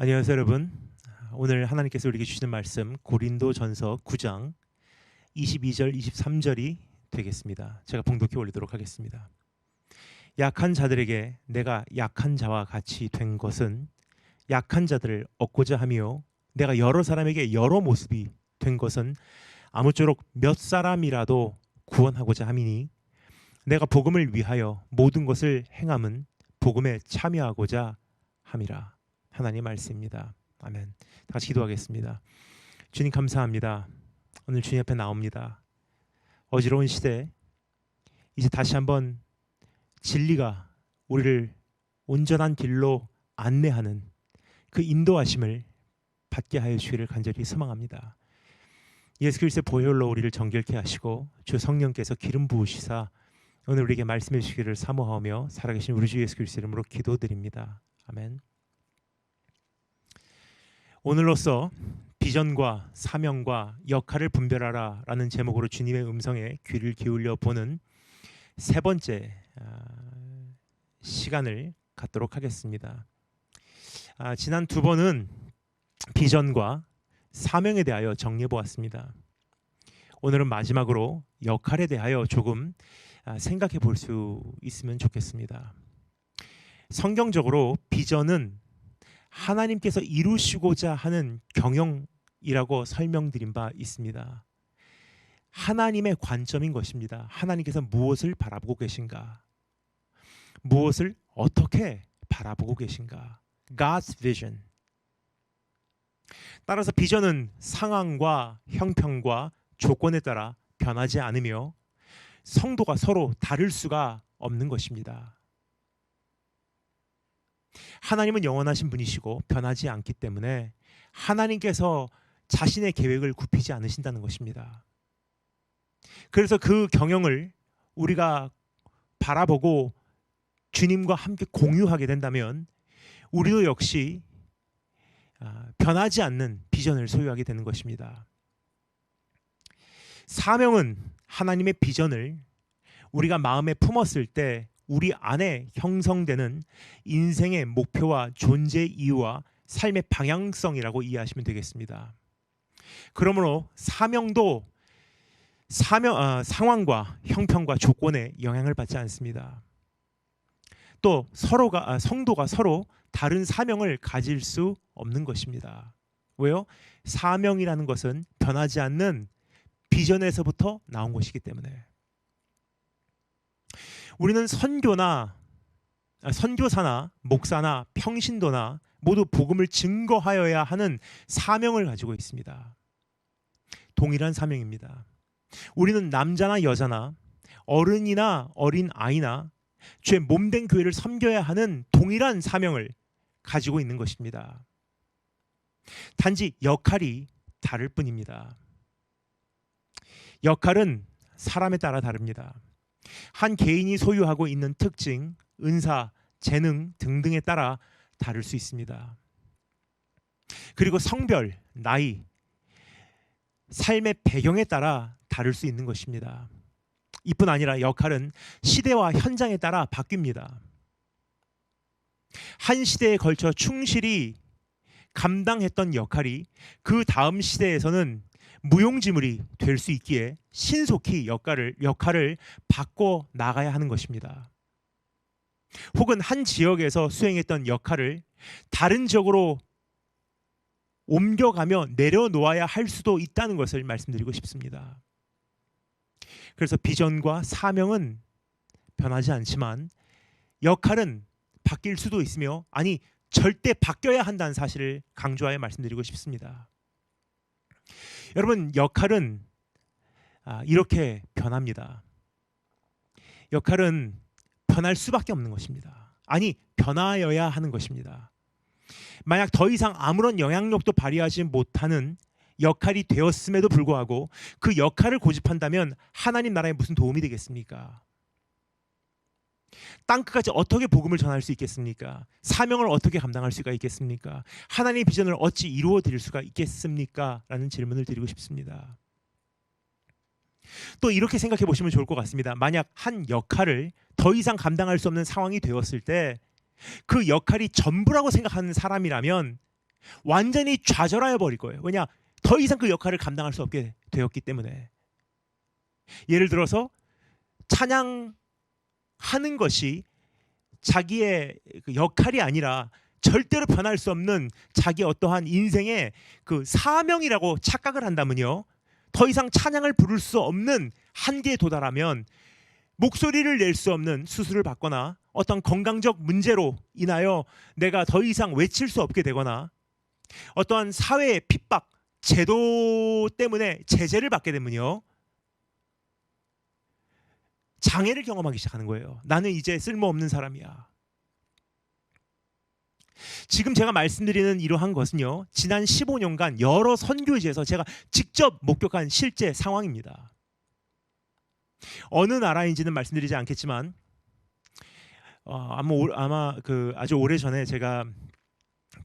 안녕하세요, 여러분. 오늘 하나님께서 우리에게 주시는 말씀 고린도전서 9장 22절, 23절이 되겠습니다. 제가 봉독해 올리도록 하겠습니다. 약한 자들에게 내가 약한 자와 같이 된 것은 약한 자들을 얻고자 하며 내가 여러 사람에게 여러 모습이 된 것은 아무쪼록 몇 사람이라도 구원하고자 함이니 내가 복음을 위하여 모든 것을 행함은 복음에 참여하고자 함이라. 하나님 말씀입니다. 아멘. 다시 기도하겠습니다. 주님 감사합니다. 오늘 주님 앞에 나옵니다. 어지러운 시대 이제 다시 한번 진리가 우리를 온전한 길로 안내하는 그 인도하심을 받게 하여 주기를 간절히 소망합니다. 예수 그리스도의 보혈로 우리를 정결케 하시고 주 성령께서 기름 부으시사 오늘 우리에게 말씀해 주시기를 사모하며 살아계신 우리 주 예수 그리스도 이름으로 기도드립니다. 아멘. 오늘로써 비전과 사명과 역할을 분별하라 라는 제목으로 주님의 음성에 귀를 기울여 보는 세 번째 시간을 갖도록 하겠습니다. 지난 두 번은 비전과 사명에 대하여 정리해 보았습니다. 오늘은 마지막으로 역할에 대하여 조금 생각해 볼 수 있으면 좋겠습니다. 성경적으로 비전은 하나님께서 이루시고자 하는 경영이라고 설명드린 바 있습니다. 하나님의 관점인 것입니다. 하나님께서 무엇을 바라보고 계신가? 무엇을 어떻게 바라보고 계신가? God's vision. 따라서 비전은 상황과 형편과 조건에 따라 변하지 않으며 성도가 서로 다를 수가 없는 것입니다. 하나님은 영원하신 분이시고 변하지 않기 때문에 하나님께서 자신의 계획을 굽히지 않으신다는 것입니다. 그래서 그 경영을 우리가 바라보고 주님과 함께 공유하게 된다면 우리도 역시 변하지 않는 비전을 소유하게 되는 것입니다. 사명은 하나님의 비전을 우리가 마음에 품었을 때 우리 안에 형성되는 인생의 목표와 존재 이유와 삶의 방향성이라고 이해하시면 되겠습니다. 그러므로 사명도 상황과 형편과 조건에 영향을 받지 않습니다. 또 성도가 서로 다른 사명을 가질 수 없는 것입니다. 왜요? 사명이라는 것은 변하지 않는 비전에서부터 나온 것이기 때문에. 우리는 선교사나 목사나 평신도나 모두 복음을 증거하여야 하는 사명을 가지고 있습니다. 동일한 사명입니다. 우리는 남자나 여자나 어른이나 어린 아이나 주의 몸된 교회를 섬겨야 하는 동일한 사명을 가지고 있는 것입니다. 단지 역할이 다를 뿐입니다. 역할은 사람에 따라 다릅니다. 한 개인이 소유하고 있는 특징, 은사, 재능 등등에 따라 다를 수 있습니다. 그리고 성별, 나이, 삶의 배경에 따라 다를 수 있는 것입니다. 이뿐 아니라 역할은 시대와 현장에 따라 바뀝니다. 한 시대에 걸쳐 충실히 감당했던 역할이 그 다음 시대에서는 무용지물이 될 수 있기에 신속히 역할을 바꿔 나가야 하는 것입니다. 혹은 한 지역에서 수행했던 역할을 다른 지역으로 옮겨가며 내려놓아야 할 수도 있다는 것을 말씀드리고 싶습니다. 그래서 비전과 사명은 변하지 않지만 역할은 바뀔 수도 있으며 절대 바뀌어야 한다는 사실을 강조하여 말씀드리고 싶습니다. 여러분, 역할은 이렇게 변합니다. 역할은 변할 수밖에 없는 것입니다. 변하여야 하는 것입니다. 만약 더 이상 아무런 영향력도 발휘하지 못하는 역할이 되었음에도 불구하고 그 역할을 고집한다면 하나님 나라에 무슨 도움이 되겠습니까? 땅끝까지 어떻게 복음을 전할 수 있겠습니까? 사명을 어떻게 감당할 수가 있겠습니까? 하나님의 비전을 어찌 이루어 드릴 수가 있겠습니까? 라는 질문을 드리고 싶습니다. 또 이렇게 생각해 보시면 좋을 것 같습니다. 만약 한 역할을 더 이상 감당할 수 없는 상황이 되었을 때 그 역할이 전부라고 생각하는 사람이라면 완전히 좌절하여 버릴 거예요. 왜냐? 더 이상 그 역할을 감당할 수 없게 되었기 때문에. 예를 들어서 찬양하는 것이 자기의 그 역할이 아니라 절대로 변할 수 없는 자기 어떠한 인생의 그 사명이라고 착각을 한다면요, 더 이상 찬양을 부를 수 없는 한계에 도달하면 목소리를 낼 수 없는 수술을 받거나 어떤 건강적 문제로 인하여 내가 더 이상 외칠 수 없게 되거나 어떠한 사회의 핍박, 제도 때문에 제재를 받게 되면요, 장애를 경험하기 시작하는 거예요. 나는 이제 쓸모없는 사람이야. 지금 제가 말씀드리는 이러한 것은요, 지난 15년간 여러 선교지에서 제가 직접 목격한 실제 상황입니다. 어느 나라인지는 말씀드리지 않겠지만 아마 그 아주 오래전에 제가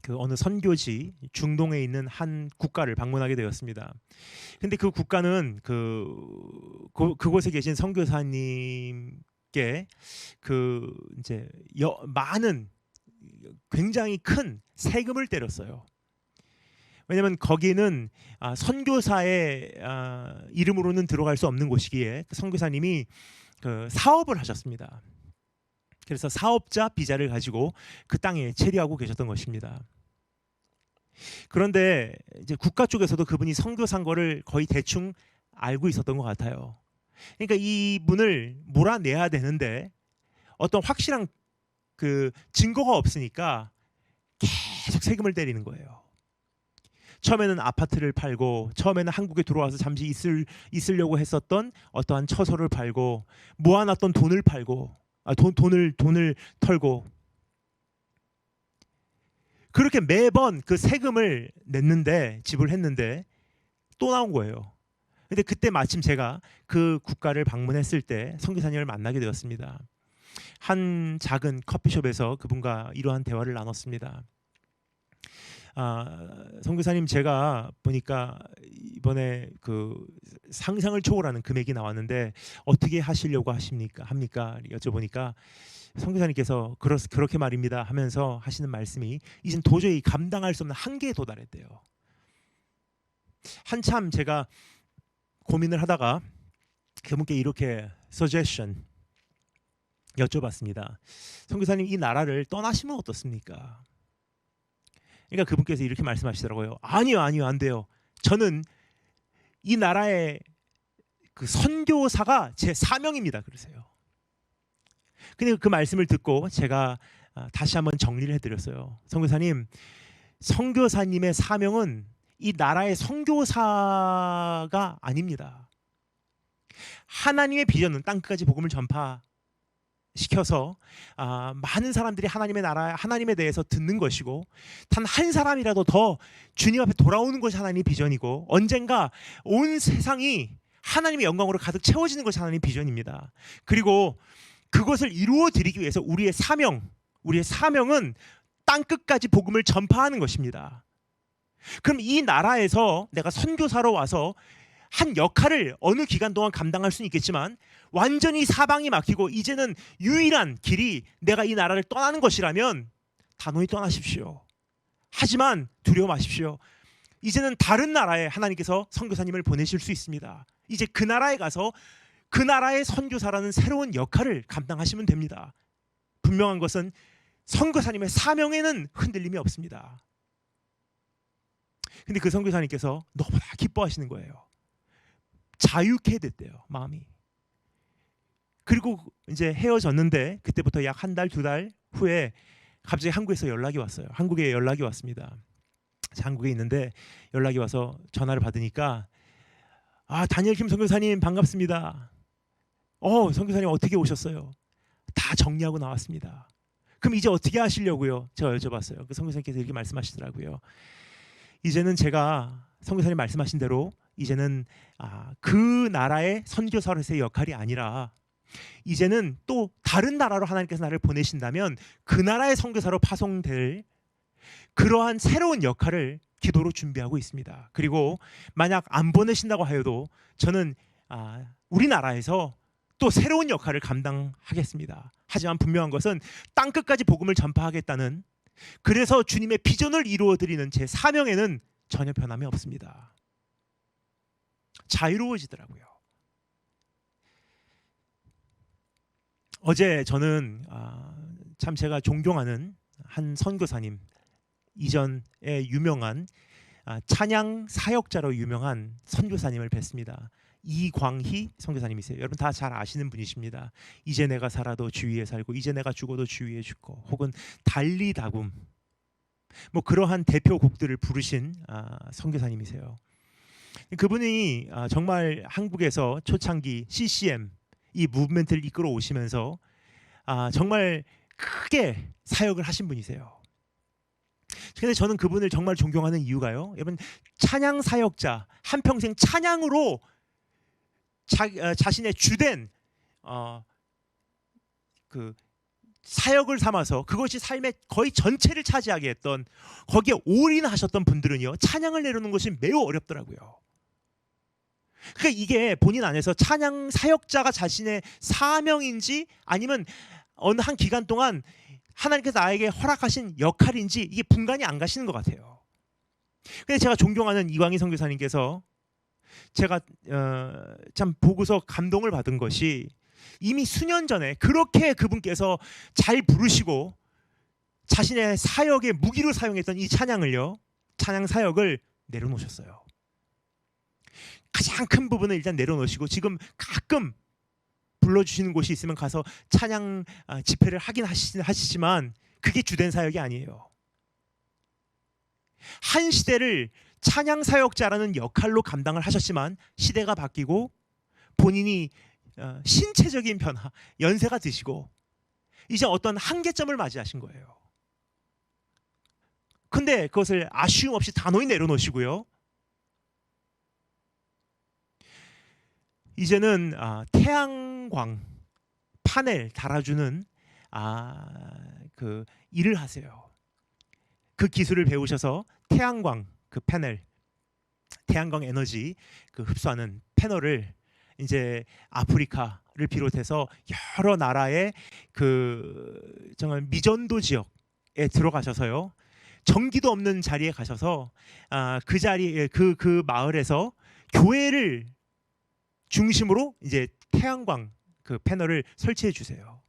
그 어느 선교지 중동에 있는 한 국가를 방문하게 되었습니다. 근데 그 국가는 그곳에 계신 선교사님께 그 이제 많은 굉장히 큰 세금을 때렸어요. 왜냐하면 거기는 선교사의 이름으로는 들어갈 수 없는 곳이기에 그 선교사님이 그 사업을 하셨습니다. 그래서 사업자 비자를 가지고 그 땅에 체류하고 계셨던 것입니다. 그런데 이제 국가 쪽에서도 그분이 선교사인 거를 거의 대충 알고 있었던 것 같아요. 그러니까 이분을 몰아내야 되는데 어떤 확실한 그 증거가 없으니까 계속 세금을 때리는 거예요. 처음에는 아파트를 팔고, 처음에는 한국에 들어와서 잠시 있으려고 했었던 어떠한 처소를 팔고, 모아놨던 돈을 팔고, 돈을 털고, 그렇게 매번 그 세금을 냈는데, 지불했는데 또 나온 거예요. 근데 그때 마침 제가 그 국가를 방문했을 때 선교사님을 만나게 되었습니다. 한 작은 커피숍에서 그분과 이러한 대화를 나눴습니다. 선교사님, 제가 보니까 이번에 그 상상을 초월하는 금액이 나왔는데 어떻게 하시려고 합니까? 여쭤보니까 선교사님께서 그렇게 말입니다 하면서 하시는 말씀이 이젠 도저히 감당할 수 없는 한계에 도달했대요. 한참 제가 고민을 하다가 그분께 이렇게 suggestion 여쭤봤습니다. 선교사님, 이 나라를 떠나시면 어떻습니까? 그러니까 그분께서 이렇게 말씀하시더라고요. 아니요, 안 돼요. 저는 이 나라의 그 선교사가 제 사명입니다. 그러세요. 근데 그 말씀을 듣고 제가 다시 한번 정리를 해드렸어요. 선교사님, 선교사님의 사명은 이 나라의 선교사가 아닙니다. 하나님의 비전은 땅끝까지 복음을 전파시켜서 많은 사람들이 하나님의 나라, 하나님에 대해서 듣는 것이고, 단 한 사람이라도 더 주님 앞에 돌아오는 것이 하나님의 비전이고, 언젠가 온 세상이 하나님의 영광으로 가득 채워지는 것이 하나님의 비전입니다. 그리고 그것을 이루어 드리기 위해서 우리의 사명은 땅끝까지 복음을 전파하는 것입니다. 그럼 이 나라에서 내가 선교사로 와서 한 역할을 어느 기간 동안 감당할 수는 있겠지만, 완전히 사방이 막히고 이제는 유일한 길이 내가 이 나라를 떠나는 것이라면 단호히 떠나십시오. 하지만 두려워 마십시오. 이제는 다른 나라에 하나님께서 선교사님을 보내실 수 있습니다. 이제 그 나라에 가서 그 나라의 선교사라는 새로운 역할을 감당하시면 됩니다. 분명한 것은 선교사님의 사명에는 흔들림이 없습니다. 근데 그 선교사님께서 너무나 기뻐하시는 거예요. 자유케 됐대요, 마음이. 그리고 이제 헤어졌는데 그때부터 약 한 달, 2달 후에 갑자기 한국에서 연락이 왔어요. 한국에 연락이 왔습니다. 한국에 있는데 연락이 와서 전화를 받으니까 다니엘 킴 선교사님 반갑습니다. 선교사님 어떻게 오셨어요? 다 정리하고 나왔습니다. 그럼 이제 어떻게 하시려고요? 제가 여쭤봤어요. 그 선교사님께서 이렇게 말씀하시더라고요. 이제는 제가 선교사님 말씀하신 대로 이제는 그 나라의 선교사로서의 역할이 아니라 이제는 또 다른 나라로 하나님께서 나를 보내신다면 그 나라의 선교사로 파송될 그러한 새로운 역할을 기도로 준비하고 있습니다. 그리고 만약 안 보내신다고 하여도 저는 우리나라에서 또 새로운 역할을 감당하겠습니다. 하지만 분명한 것은 땅끝까지 복음을 전파하겠다는 그래서 주님의 비전을 이루어드리는 제 사명에는 전혀 변함이 없습니다. 자유로워지더라고요. 어제 저는 참 제가 존경하는 한 선교사님, 이전에 유명한 찬양 사역자로 유명한 선교사님을 뵀습니다. 이광희 선교사님이세요. 여러분 다 잘 아시는 분이십니다. 이제 내가 살아도 주 위에 살고 이제 내가 죽어도 주 위에 죽고, 혹은 달리다굼, 뭐 그러한 대표곡들을 부르신 선교사님이세요. 그분이 정말 한국에서 초창기 CCM 이 무브멘트를 이끌어 오시면서 정말 크게 사역을 하신 분이세요. 근데 저는 그분을 정말 존경하는 이유가요, 여러분, 찬양 사역자, 한평생 찬양으로 자신의 주된 그 사역을 삼아서 그것이 삶의 거의 전체를 차지하게 했던, 거기에 올인하셨던 분들은요, 찬양을 내려놓는 것이 매우 어렵더라고요. 그러니까 이게 본인 안에서 찬양 사역자가 자신의 사명인지 아니면 어느 한 기간 동안 하나님께서 나에게 허락하신 역할인지 이게 분간이 안 가시는 것 같아요. 근데 제가 존경하는 이광희 선교사님께서 제가 참 보고서 감동을 받은 것이, 이미 수년 전에 그렇게 그분께서 잘 부르시고 자신의 사역의 무기로 사용했던 이 찬양을요, 찬양 사역을 내려놓으셨어요. 가장 큰 부분은 일단 내려놓으시고 지금 가끔 불러주시는 곳이 있으면 가서 찬양 집회를 하긴 하시지만 그게 주된 사역이 아니에요. 한 시대를 찬양 사역자라는 역할로 감당을 하셨지만 시대가 바뀌고 본인이 신체적인 변화, 연세가 드시고 이제 어떤 한계점을 맞이하신 거예요. 근데 그것을 아쉬움 없이 단호히 내려놓으시고요, 이제는 태양광 파넬 달아주는 그 일을 하세요. 그 기술을 배우셔서 태양광 그 패널, 태양광 에너지 그 흡수하는 패널을 이제 아프리카를 비롯해서 여러 나라의 그 정말 미전도 지역에 들어가셔서요, 전기도 없는 자리에 가셔서 그 자리에 그 마을에서 교회를 중심으로 이제 태양광 그 패널을 설치해 주세요.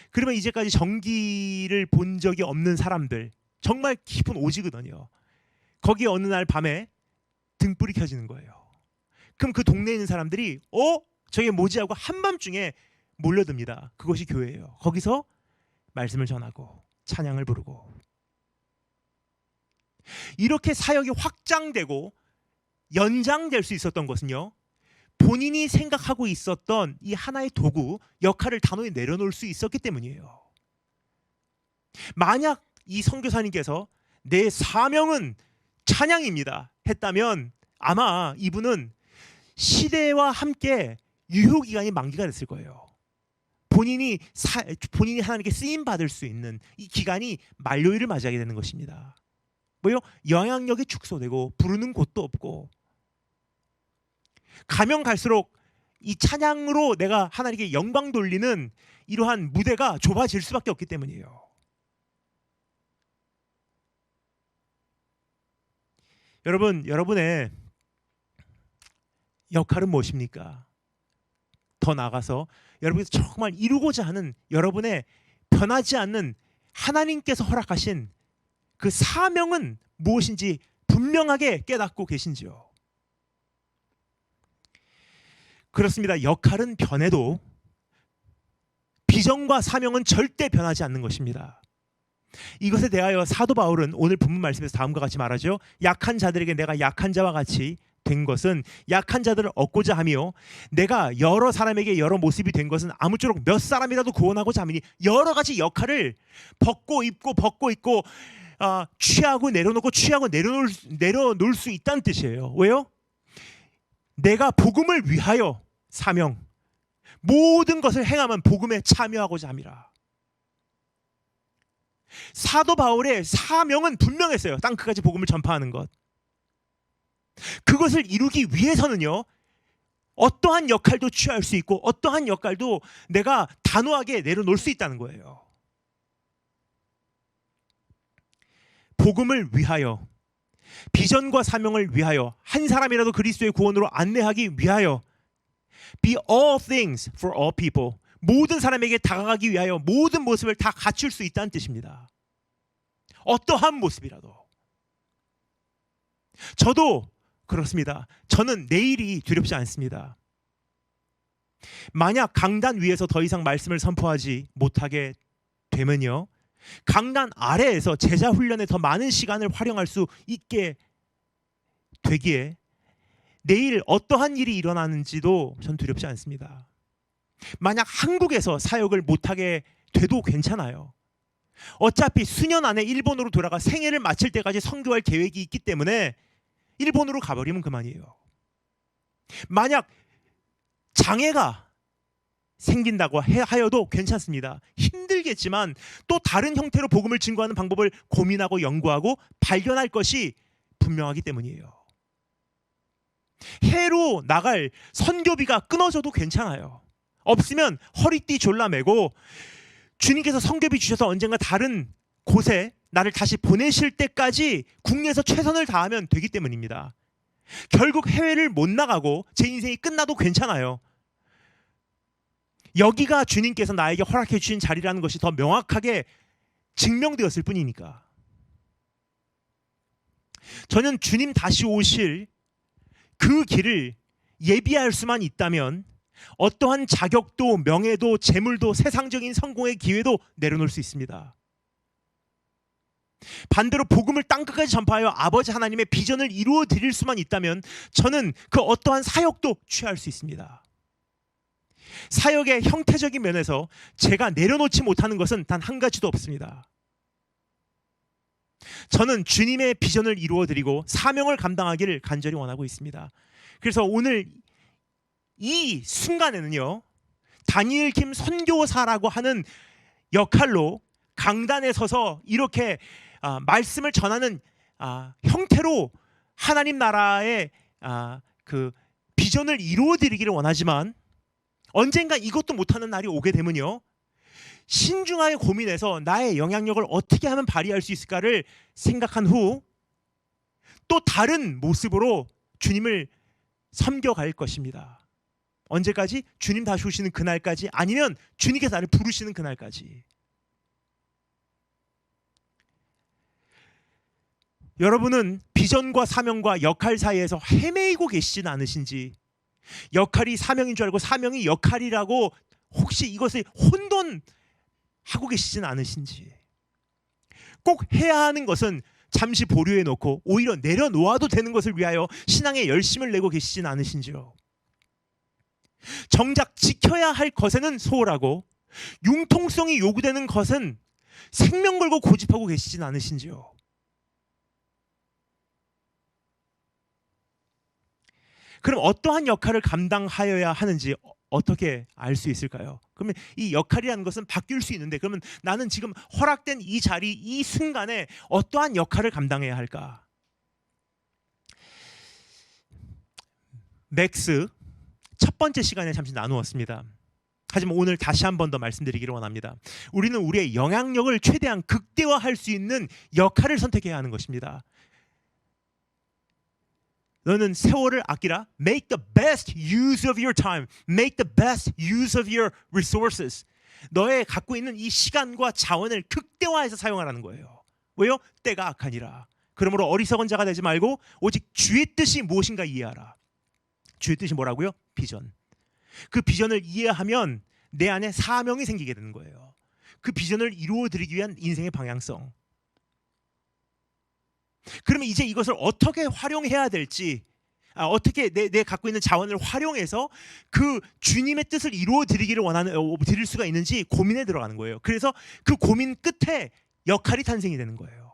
그러면 이제까지 전기를 본 적이 없는 사람들, 정말 깊은 오지거든요. 거기에 어느 날 밤에 등불이 켜지는 거예요. 그럼 그 동네에 있는 사람들이 저게 뭐지 하고 한밤중에 몰려듭니다. 그것이 교회예요. 거기서 말씀을 전하고 찬양을 부르고, 이렇게 사역이 확장되고 연장될 수 있었던 것은요, 본인이 생각하고 있었던 이 하나의 도구, 역할을 단호히 내려놓을 수 있었기 때문이에요. 만약 이 선교사님께서 내 사명은 찬양입니다 했다면 아마 이분은 시대와 함께 유효기간이 만기가 됐을 거예요. 본인이 하나님께 쓰임 받을 수 있는 이 기간이 만료일을 맞이하게 되는 것입니다. 뭐요? 영향력이 축소되고 부르는 곳도 없고, 가면 갈수록 이 찬양으로 내가 하나님께 영광 돌리는 이러한 무대가 좁아질 수밖에 없기 때문이에요. 여러분, 여러분의 역할은 무엇입니까? 더 나아가서 여러분이 정말 이루고자 하는 여러분의 변하지 않는 하나님께서 허락하신 그 사명은 무엇인지 분명하게 깨닫고 계신지요? 그렇습니다. 역할은 변해도 비전과 사명은 절대 변하지 않는 것입니다. 이것에 대하여 사도 바울은 오늘 본문 말씀에서 다음과 같이 말하죠. 약한 자들에게 내가 약한 자와 같이 된 것은 약한 자들을 얻고자 하며, 내가 여러 사람에게 여러 모습이 된 것은 아무쪼록 몇 사람이라도 구원하고자 함이니, 여러 가지 역할을 벗고 입고 취하고 내려놓고 취하고 내려놓을 수 있다는 뜻이에요. 왜요? 내가 복음을 위하여 사명, 모든 것을 행하면 복음에 참여하고자 함이라. 사도 바울의 사명은 분명했어요. 땅끝까지 복음을 전파하는 것. 그것을 이루기 위해서는요, 어떠한 역할도 취할 수 있고 어떠한 역할도 내가 단호하게 내려놓을 수 있다는 거예요. 복음을 위하여, 비전과 사명을 위하여, 한 사람이라도 그리스도의 구원으로 안내하기 위하여, be all things for all people, 모든 사람에게 다가가기 위하여 모든 모습을 다 갖출 수 있다는 뜻입니다. 어떠한 모습이라도. 저도 그렇습니다. 저는 내일이 두렵지 않습니다. 만약 강단 위에서 더 이상 말씀을 선포하지 못하게 되면요, 강단 아래에서 제자 훈련에 더 많은 시간을 활용할 수 있게 되기에 내일 어떠한 일이 일어나는지도 전 두렵지 않습니다. 만약 한국에서 사역을 못하게 돼도 괜찮아요. 어차피 수년 안에 일본으로 돌아가 생애를 마칠 때까지 선교할 계획이 있기 때문에 일본으로 가버리면 그만이에요. 만약 장애가 생긴다고 하여도 괜찮습니다. 힘들겠지만 또 다른 형태로 복음을 증거하는 방법을 고민하고 연구하고 발견할 것이 분명하기 때문이에요. 해로 나갈 선교비가 끊어져도 괜찮아요. 없으면 허리띠 졸라매고 주님께서 선교비 주셔서 언젠가 다른 곳에 나를 다시 보내실 때까지 국내에서 최선을 다하면 되기 때문입니다. 결국 해외를 못 나가고 제 인생이 끝나도 괜찮아요. 여기가 주님께서 나에게 허락해 주신 자리라는 것이 더 명확하게 증명되었을 뿐이니까. 저는 주님 다시 오실 그 길을 예비할 수만 있다면 어떠한 자격도 명예도 재물도 세상적인 성공의 기회도 내려놓을 수 있습니다. 반대로 복음을 땅끝까지 전파하여 아버지 하나님의 비전을 이루어 드릴 수만 있다면 저는 그 어떠한 사역도 취할 수 있습니다. 사역의 형태적인 면에서 제가 내려놓지 못하는 것은 단 한 가지도 없습니다. 저는 주님의 비전을 이루어 드리고 사명을 감당하기를 간절히 원하고 있습니다. 그래서 오늘 이 순간에는요, 다니엘 김 선교사라고 하는 역할로 강단에 서서 이렇게 말씀을 전하는 형태로 하나님 나라의 그 비전을 이루어 드리기를 원하지만, 언젠가 이것도 못하는 날이 오게 되면요, 신중하게 고민해서 나의 영향력을 어떻게 하면 발휘할 수 있을까를 생각한 후 또 다른 모습으로 주님을 섬겨갈 것입니다. 언제까지? 주님 다시 오시는 그날까지, 아니면 주님께서 나를 부르시는 그날까지. 여러분은 비전과 사명과 역할 사이에서 헤매이고 계시진 않으신지, 역할이 사명인 줄 알고 사명이 역할이라고 혹시 이것을 혼돈하고 계시진 않으신지, 꼭 해야 하는 것은 잠시 보류해 놓고 오히려 내려놓아도 되는 것을 위하여 신앙에 열심을 내고 계시진 않으신지요. 정작 지켜야 할 것에는 소홀하고 융통성이 요구되는 것은 생명 걸고 고집하고 계시진 않으신지요. 그럼 어떠한 역할을 감당하여야 하는지 어떻게 알 수 있을까요? 그러면 이 역할이라는 것은 바뀔 수 있는데, 그러면 나는 지금 허락된 이 자리, 이 순간에 어떠한 역할을 감당해야 할까? 맥스 첫 번째 시간에 잠시 나누었습니다. 하지만 오늘 다시 한 번 더 말씀드리기를 원합니다. 우리는 우리의 영향력을 최대한 극대화할 수 있는 역할을 선택해야 하는 것입니다. 너는 세월을 아끼라. Make the best use of your time. Make the best use of your resources. 너의 갖고 있는 이 시간과 자원을 극대화해서 사용하라는 거예요. 왜요? 때가 악하니라. 그러므로 어리석은 자가 되지 말고 오직 주의 뜻이 무엇인가 이해하라. 주의 뜻이 뭐라고요? 비전. 그 비전을 이해하면 내 안에 사명이 생기게 되는 거예요. 그 비전을 이루어 드리기 위한 인생의 방향성. 그러면 이제 이것을 어떻게 활용해야 될지, 어떻게 내 갖고 있는 자원을 활용해서 그 주님의 뜻을 이루어 드릴 수가 있는지 고민에 들어가는 거예요. 그래서 그 고민 끝에 역할이 탄생이 되는 거예요.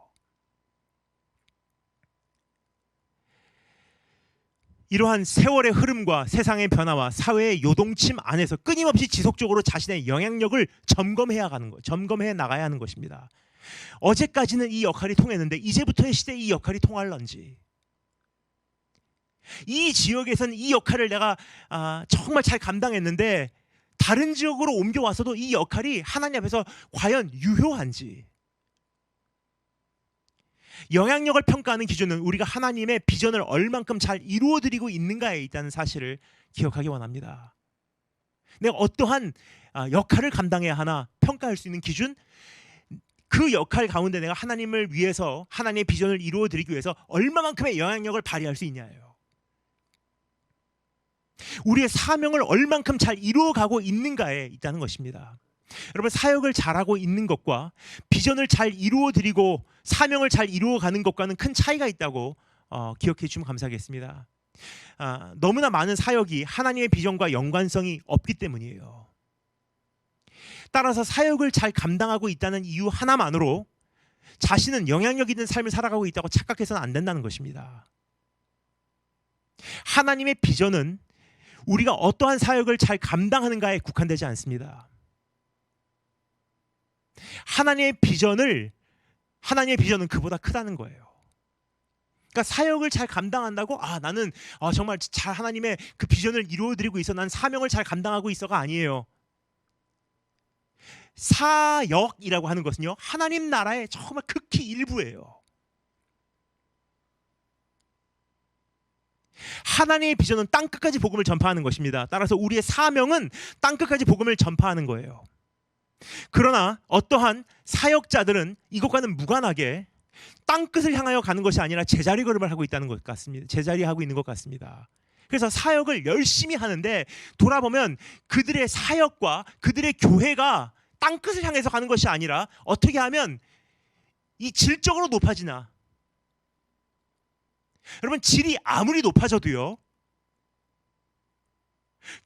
이러한 세월의 흐름과 세상의 변화와 사회의 요동침 안에서 끊임없이 지속적으로 자신의 영향력을 점검해 나가야 하는 것입니다. 어제까지는 이 역할이 통했는데 이제부터의 시대에 이 역할이 통할런지, 이 지역에서는 이 역할을 내가 정말 잘 감당했는데 다른 지역으로 옮겨와서도 이 역할이 하나님 앞에서 과연 유효한지, 영향력을 평가하는 기준은 우리가 하나님의 비전을 얼만큼 잘 이루어드리고 있는가에 있다는 사실을 기억하기 원합니다. 내가 어떠한 역할을 감당해야 하나 평가할 수 있는 기준, 그 역할 가운데 내가 하나님을 위해서 하나님의 비전을 이루어드리기 위해서 얼마만큼의 영향력을 발휘할 수 있냐예요. 우리의 사명을 얼만큼 잘 이루어가고 있는가에 있다는 것입니다. 여러분, 사역을 잘하고 있는 것과 비전을 잘 이루어드리고 사명을 잘 이루어가는 것과는 큰 차이가 있다고 기억해 주시면 감사하겠습니다. 너무나 많은 사역이 하나님의 비전과 연관성이 없기 때문이에요. 따라서 사역을 잘 감당하고 있다는 이유 하나만으로 자신은 영향력 있는 삶을 살아가고 있다고 착각해서는 안 된다는 것입니다. 하나님의 비전은 우리가 어떠한 사역을 잘 감당하는가에 국한되지 않습니다. 하나님의 비전은 그보다 크다는 거예요. 그러니까 사역을 잘 감당한다고 나는 정말 잘 하나님의 그 비전을 이루어드리고 있어, 난 사명을 잘 감당하고 있어가 아니에요. 사역이라고 하는 것은요, 하나님 나라의 정말 극히 일부예요. 하나님의 비전은 땅끝까지 복음을 전파하는 것입니다. 따라서 우리의 사명은 땅끝까지 복음을 전파하는 거예요. 그러나 어떠한 사역자들은 이것과는 무관하게 땅끝을 향하여 가는 것이 아니라 제자리 걸음을 하고 있다는 것 같습니다. 제자리하고 있는 것 같습니다. 그래서 사역을 열심히 하는데 돌아보면 그들의 사역과 그들의 교회가 땅끝을 향해서 가는 것이 아니라 어떻게 하면 이 질적으로 높아지나. 여러분, 질이 아무리 높아져도요,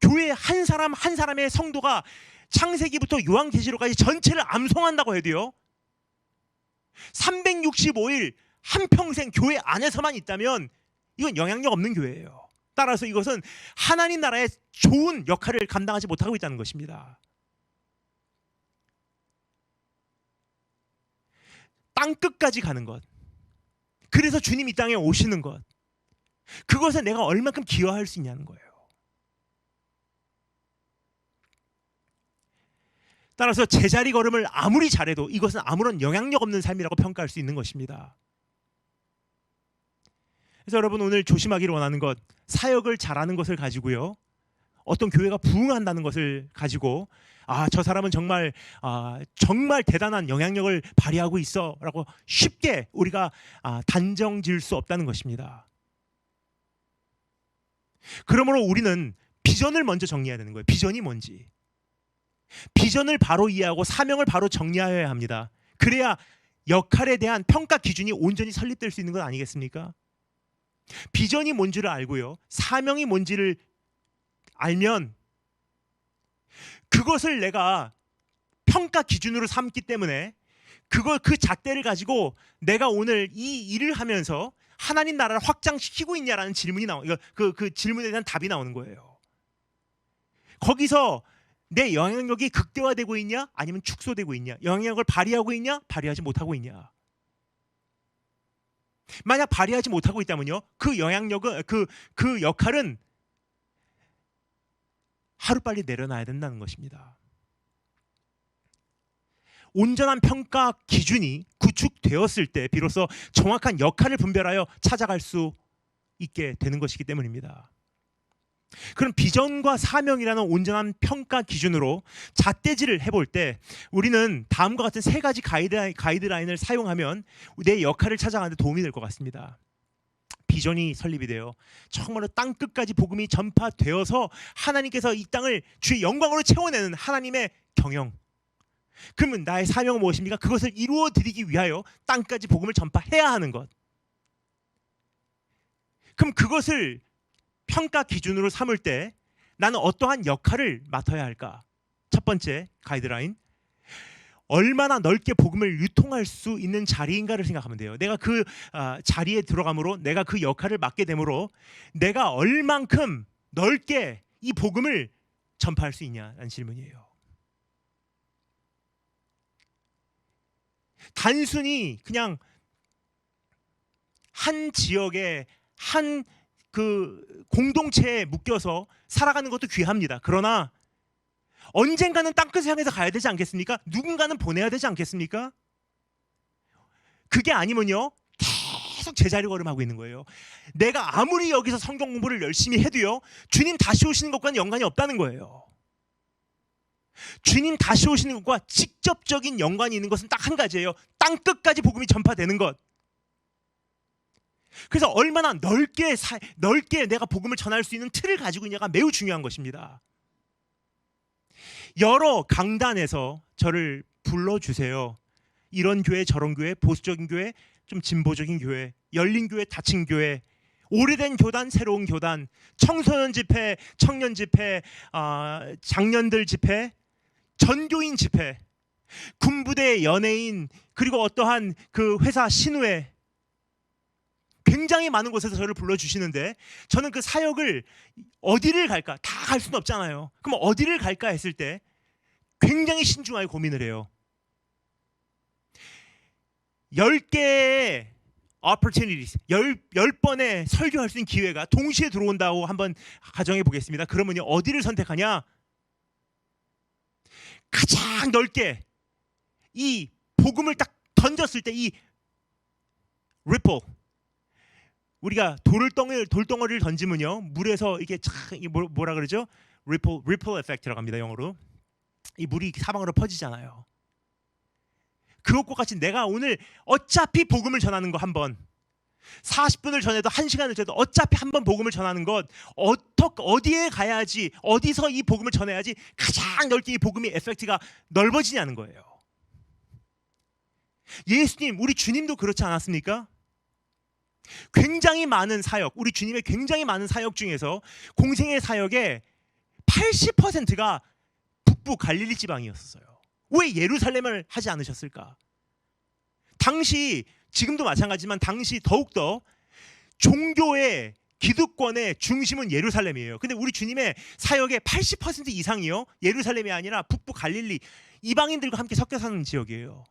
교회 한 사람 한 사람의 성도가 창세기부터 요한계시록까지 전체를 암송한다고 해도요, 365일 한평생 교회 안에서만 있다면 이건 영향력 없는 교회예요. 따라서 이것은 하나님 나라의 좋은 역할을 감당하지 못하고 있다는 것입니다. 땅끝까지 가는 것, 그래서 주님 이 땅에 오시는 것, 그것에 내가 얼만큼 기여할 수 있냐는 거예요. 따라서 제자리 걸음을 아무리 잘해도 이것은 아무런 영향력 없는 삶이라고 평가할 수 있는 것입니다. 그래서 여러분, 오늘 조심하기를 원하는 것, 사역을 잘하는 것을 가지고요, 어떤 교회가 부흥한다는 것을 가지고 저 사람은 정말 대단한 영향력을 발휘하고 있어 라고 쉽게 우리가 단정 지을 수 없다는 것입니다. 그러므로 우리는 비전을 먼저 정리해야 되는 거예요. 비전이 뭔지. 비전을 바로 이해하고 사명을 바로 정리해야 합니다. 그래야 역할에 대한 평가 기준이 온전히 설립될 수 있는 것 아니겠습니까? 비전이 뭔지를 알고요, 사명이 뭔지를 알면 그것을 내가 평가 기준으로 삼기 때문에 그 잣대를 가지고 내가 오늘 이 일을 하면서 하나님 나라를 확장시키고 있냐라는 질문이 그 질문에 대한 답이 나오는 거예요. 거기서 내 영향력이 극대화되고 있냐, 아니면 축소되고 있냐, 영향력을 발휘하고 있냐, 발휘하지 못하고 있냐. 만약 발휘하지 못하고 있다면요, 그 영향력은 그 역할은 하루빨리 내려놔야 된다는 것입니다. 온전한 평가 기준이 구축되었을 때 비로소 정확한 역할을 분별하여 찾아갈 수 있게 되는 것이기 때문입니다. 그럼 비전과 사명이라는 온전한 평가 기준으로 잣대질을 해볼 때 우리는 다음과 같은 세 가지 가이드라인을 사용하면 내 역할을 찾아가는 데 도움이 될 것 같습니다. 비전이 설립이 되어 정말로 땅끝까지 복음이 전파되어서 하나님께서 이 땅을 주의 영광으로 채워내는 하나님의 경영. 그러면 나의 사명은 무엇입니까? 그것을 이루어드리기 위하여 땅까지 복음을 전파해야 하는 것. 그럼 그것을 평가 기준으로 삼을 때 나는 어떠한 역할을 맡아야 할까? 첫 번째 가이드라인, 얼마나 넓게 복음을 유통할 수 있는 자리인가를 생각하면 돼요. 내가 그 자리에 들어감으로, 내가 그 역할을 맡게 되므로 내가 얼만큼 넓게 이 복음을 전파할 수 있냐는 질문이에요. 단순히 그냥 한 지역의 한 그 공동체에 묶여서 살아가는 것도 귀합니다. 그러나 언젠가는 땅끝을 향해서 가야 되지 않겠습니까? 누군가는 보내야 되지 않겠습니까? 그게 아니면요, 계속 제자리 걸음하고 있는 거예요. 내가 아무리 여기서 성경 공부를 열심히 해도요, 주님 다시 오시는 것과는 연관이 없다는 거예요. 주님 다시 오시는 것과 직접적인 연관이 있는 것은 딱 한 가지예요. 땅 끝까지 복음이 전파되는 것. 그래서 얼마나 넓게 내가 복음을 전할 수 있는 틀을 가지고 있냐가 매우 중요한 것입니다. 여러 강단에서 저를 불러주세요. 이런 교회, 저런 교회, 보수적인 교회, 좀 진보적인 교회, 열린 교회, 닫힌 교회, 오래된 교단, 새로운 교단, 청소년 집회, 청년 집회, 장년들 집회, 전교인 집회, 군부대, 연예인, 그리고 어떠한 그 회사 신우회, 굉장히 많은 곳에서 저를 불러주시는데, 저는 그 사역을 어디를 갈까? 다 갈 수는 없잖아요. 그럼 어디를 갈까 했을 때 굉장히 신중하게 고민을 해요. 10개의 opportunities, 10번의 설교할 수 있는 기회가 동시에 들어온다고 한번 가정해 보겠습니다. 그러면요, 어디를 선택하냐? 가장 넓게 이 복음을 딱 던졌을 때 이 ripple, 우리가 돌덩어리를 던지면요, 물에서 이게 뭐라 그러죠? ripple effect라고 합니다, 영어로. 이 물이 사방으로 퍼지잖아요. 그것과 같이 내가 오늘 어차피 복음을 전하는 거 한 번, 40분을 전해도 1시간을 전해도 어차피 한 번 복음을 전하는 것, 어디에 가야지, 어디서 이 복음을 전해야지 가장 넓게 이 복음의 에펙트가 넓어지냐는 거예요. 예수님, 우리 주님도 그렇지 않았습니까? 굉장히 많은 사역, 우리 주님의 굉장히 많은 사역 중에서 공생의 사역의 80%가 북부 갈릴리 지방이었어요. 왜 예루살렘을 하지 않으셨을까? 당시, 지금도 마찬가지지만 당시 더욱더 종교의 기득권의 중심은 예루살렘이에요. 근데 우리 주님의 사역의 80% 이상이요, 예루살렘이 아니라 북부 갈릴리, 이방인들과 함께 섞여 사는 지역이에요.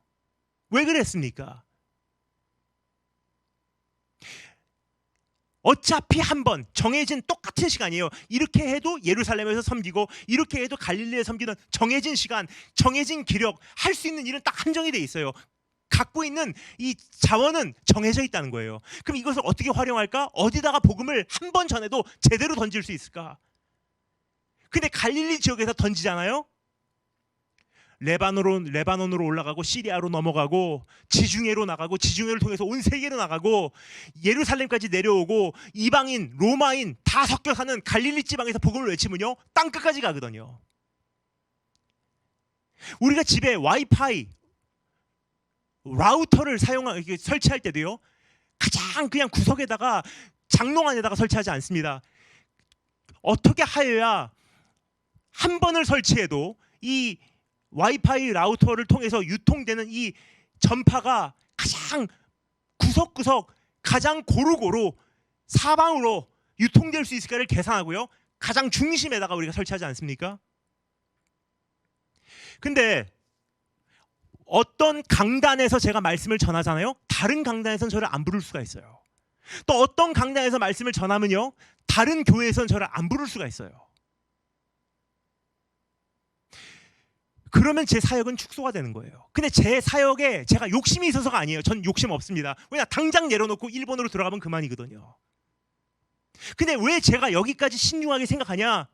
왜 그랬습니까? 어차피 한 번 정해진 똑같은 시간이에요. 이렇게 해도 예루살렘에서 섬기고 이렇게 해도 갈릴리에 섬기는 정해진 시간, 정해진 기력, 할 수 있는 일은 딱 한정이 돼 있어요. 갖고 있는 이 자원은 정해져 있다는 거예요. 그럼 이것을 어떻게 활용할까? 어디다가 복음을 한 번 전해도 제대로 던질 수 있을까? 근데 갈릴리 지역에서 던지잖아요. 레바논으로 올라가고 시리아로 넘어가고 지중해로 나가고 지중해를 통해서 온 세계로 나가고 예루살렘까지 내려오고 이방인, 로마인 다 섞여 사는 갈릴리 지방에서 복음을 외치면요, 땅 끝까지 가거든요. 우리가 집에 와이파이 라우터를 설치할 때도요, 가장 그냥 구석에다가 장롱 안에다가 설치하지 않습니다. 어떻게 하여야 한 번을 설치해도 이 와이파이 라우터를 통해서 유통되는 이 전파가 가장 구석구석, 가장 고루고루 사방으로 유통될 수 있을까를 계산하고요, 가장 중심에다가 우리가 설치하지 않습니까? 근데 어떤 강단에서 제가 말씀을 전하잖아요. 다른 강단에서는 저를 안 부를 수가 있어요. 또 어떤 강단에서 말씀을 전하면요, 다른 교회에서는 저를 안 부를 수가 있어요. 그러면 제 사역은 축소가 되는 거예요. 근데 제 사역에 제가 욕심이 있어서가 아니에요. 전 욕심 없습니다. 왜냐, 당장 내려놓고 일본으로 들어가면 그만이거든요. 근데 왜 제가 여기까지 신중하게 생각하냐?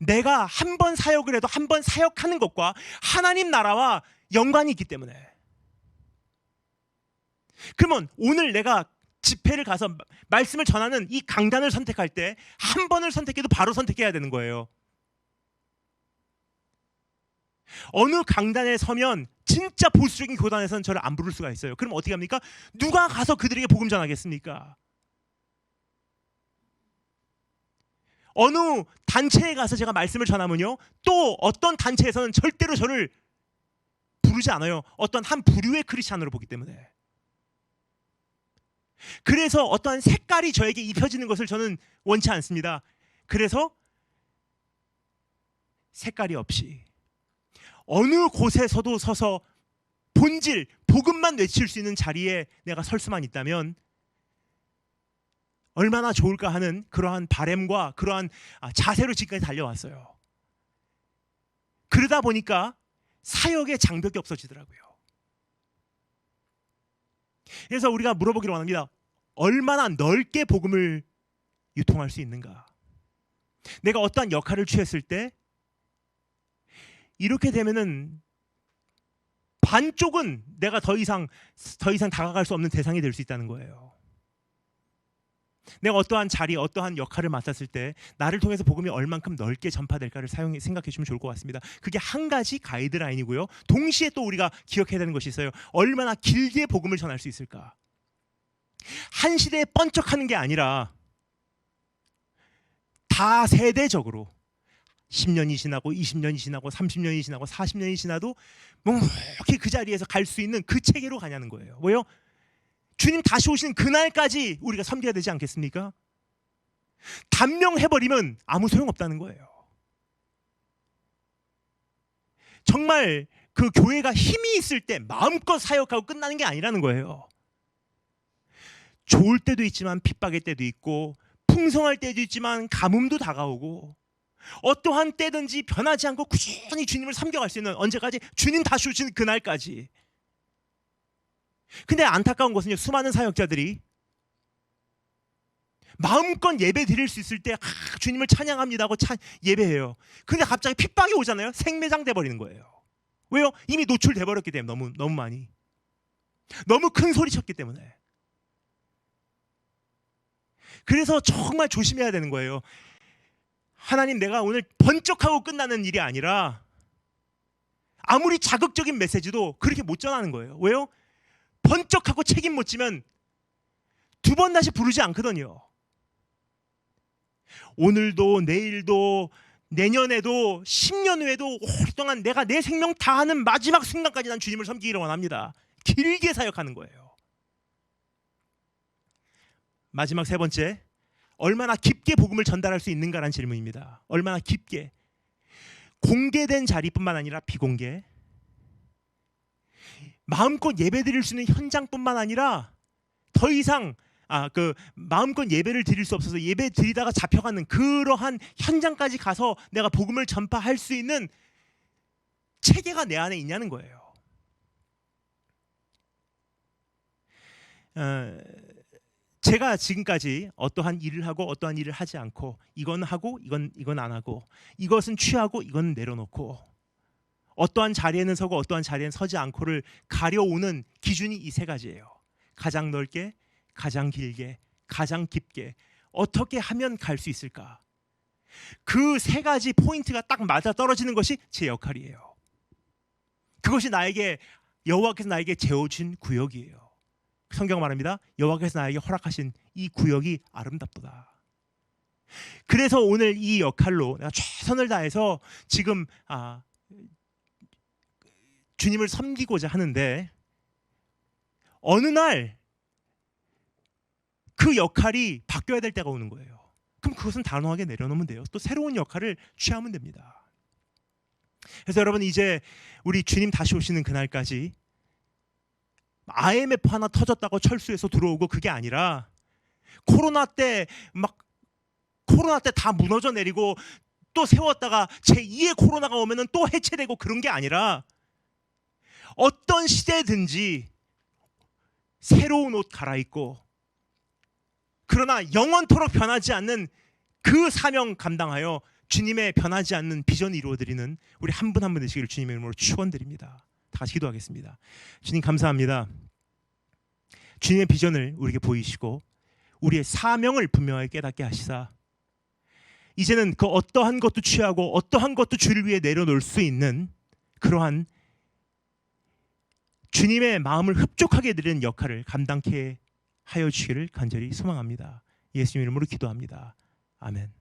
내가 한 번 사역을 해도 한 번 사역하는 것과 하나님 나라와 연관이 있기 때문에. 그러면 오늘 내가 집회를 가서 말씀을 전하는 이 강단을 선택할 때 한 번을 선택해도 바로 선택해야 되는 거예요. 어느 강단에 서면 진짜 보수적인 교단에서는 저를 안 부를 수가 있어요. 그럼 어떻게 합니까? 누가 가서 그들에게 복음 전하겠습니까? 어느 단체에 가서 제가 말씀을 전하면요, 또 어떤 단체에서는 절대로 저를 부르지 않아요. 어떤 한 부류의 크리스찬으로 보기 때문에. 그래서 어떠한 색깔이 저에게 입혀지는 것을 저는 원치 않습니다. 그래서 색깔이 없이 어느 곳에서도 서서 본질, 복음만 외칠 수 있는 자리에 내가 설 수만 있다면 얼마나 좋을까 하는 그러한 바램과 그러한 자세로 지금까지 달려왔어요. 그러다 보니까 사역의 장벽이 없어지더라고요. 그래서 우리가 물어보기로 합니다. 얼마나 넓게 복음을 유통할 수 있는가. 내가 어떠한 역할을 취했을 때 이렇게 되면은 반쪽은 내가 더 이상 다가갈 수 없는 대상이 될 수 있다는 거예요. 내가 어떠한 자리, 어떠한 역할을 맡았을 때 나를 통해서 복음이 얼만큼 넓게 전파될까를 생각해 주면 좋을 것 같습니다. 그게 한 가지 가이드라인이고요. 동시에 또 우리가 기억해야 되는 것이 있어요. 얼마나 길게 복음을 전할 수 있을까. 한 시대에 번쩍하는 게 아니라 다 세대적으로 10년이 지나고 20년이 지나고 30년이 지나고 40년이 지나도 묵묵히 그 자리에서 갈 수 있는 그 체계로 가냐는 거예요. 왜요? 주님 다시 오시는 그날까지 우리가 섬겨야 되지 않겠습니까? 단명해버리면 아무 소용없다는 거예요. 정말 그 교회가 힘이 있을 때 마음껏 사역하고 끝나는 게 아니라는 거예요. 좋을 때도 있지만 핍박의 때도 있고 풍성할 때도 있지만 가뭄도 다가오고 어떠한 때든지 변하지 않고 꾸준히 주님을 섬겨갈 수 있는, 언제까지? 주님 다시 오시는 그날까지. 근데 안타까운 것은요, 수많은 사역자들이 마음껏 예배 드릴 수 있을 때 주님을 찬양합니다 하고 예배해요. 근데 갑자기 핍박이 오잖아요. 생매장 돼버리는 거예요. 왜요? 이미 노출돼 버렸기 때문에. 너무 많이, 너무 큰 소리 쳤기 때문에. 그래서 정말 조심해야 되는 거예요. 하나님, 내가 오늘 번쩍하고 끝나는 일이 아니라 아무리 자극적인 메시지도 그렇게 못 전하는 거예요. 왜요? 번쩍하고 책임 못 지면 두 번 다시 부르지 않거든요. 오늘도 내일도 내년에도 10년 후에도 오랫동안 내가 내 생명 다하는 마지막 순간까지 난 주님을 섬기기를 원합니다. 길게 사역하는 거예요. 마지막 세 번째, 얼마나 깊게 복음을 전달할 수 있는가라는 질문입니다. 얼마나 깊게. 공개된 자리뿐만 아니라 비공개, 마음껏 예배드릴 수 있는 현장뿐만 아니라 더 이상 마음껏 예배를 드릴 수 없어서 예배 드리다가 잡혀가는 그러한 현장까지 가서 내가 복음을 전파할 수 있는 체계가 내 안에 있냐는 거예요. 제가 지금까지 어떠한 일을 하고 어떠한 일을 하지 않고, 이건 하고 이건 안 하고, 이것은 취하고 이건 내려놓고, 어떠한 자리에는 서고 어떠한 자리에는 서지 않고를 가려오는 기준이 이 세 가지예요. 가장 넓게, 가장 길게, 가장 깊게 어떻게 하면 갈 수 있을까? 그 세 가지 포인트가 딱 맞아 떨어지는 것이 제 역할이에요. 그것이 여호와께서 나에게 재워준 구역이에요. 성경 말합니다. 여호와께서 나에게 허락하신 이 구역이 아름답도다. 그래서 오늘 이 역할로 내가 최선을 다해서 지금 주님을 섬기고자 하는데, 어느 날 그 역할이 바뀌어야 될 때가 오는 거예요. 그럼 그것은 단호하게 내려놓으면 돼요. 또 새로운 역할을 취하면 됩니다. 그래서 여러분, 이제 우리 주님 다시 오시는 그날까지 IMF 하나 터졌다고 철수해서 들어오고 그게 아니라 코로나 때 다 무너져 내리고 또 세웠다가 제2의 코로나가 오면은 또 해체되고 그런 게 아니라 어떤 시대든지 새로운 옷 갈아입고, 그러나 영원토록 변하지 않는 그 사명 감당하여 주님의 변하지 않는 비전을 이루어드리는 우리 한 분 한 분 되시기를 주님의 이름으로 축원드립니다. 다 같이 기도하겠습니다. 주님 감사합니다. 주님의 비전을 우리에게 보이시고 우리의 사명을 분명하게 깨닫게 하시사, 이제는 그 어떠한 것도 취하고 어떠한 것도 주를 위해 내려놓을 수 있는 그러한 주님의 마음을 흡족하게 드리는 역할을 감당케 하여 주시기를 간절히 소망합니다. 예수님 이름으로 기도합니다. 아멘.